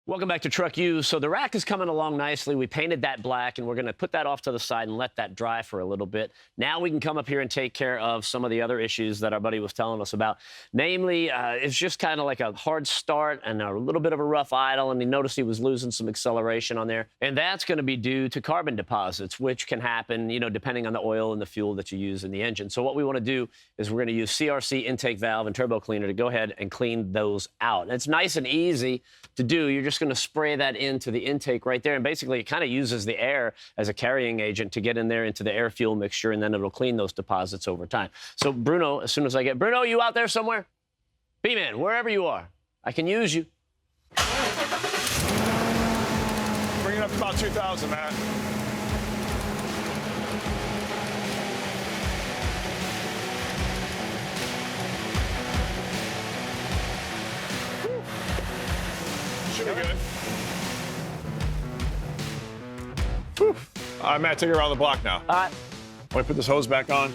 Welcome back to Truck U. So the rack is coming along nicely. We painted that black, and we're going to put that off to the side and let that dry for a little bit. Now we can come up here and take care of some of the other issues that our buddy was telling us about. Namely, it's just kind of like a hard start and a little bit of a rough idle, and he noticed he was losing some acceleration on there. And that's going to be due to carbon deposits, which can happen, depending on the oil and the fuel that you use in the engine. So what we want to do is we're going to use CRC intake valve and turbo cleaner to go ahead and clean those out. And it's nice and easy to do. You're just going to spray that into the intake right there, and basically it kind of uses the air as a carrying agent to get in there into the air fuel mixture, and then it'll clean those deposits over time. So Bruno, as soon as I get Bruno, you out there somewhere? B-man, wherever you are, I can use you. Bring it up to about 2,000, Matt. Should be good. Whew. All right, Matt, take it around the block now. All right. Want to put this hose back on?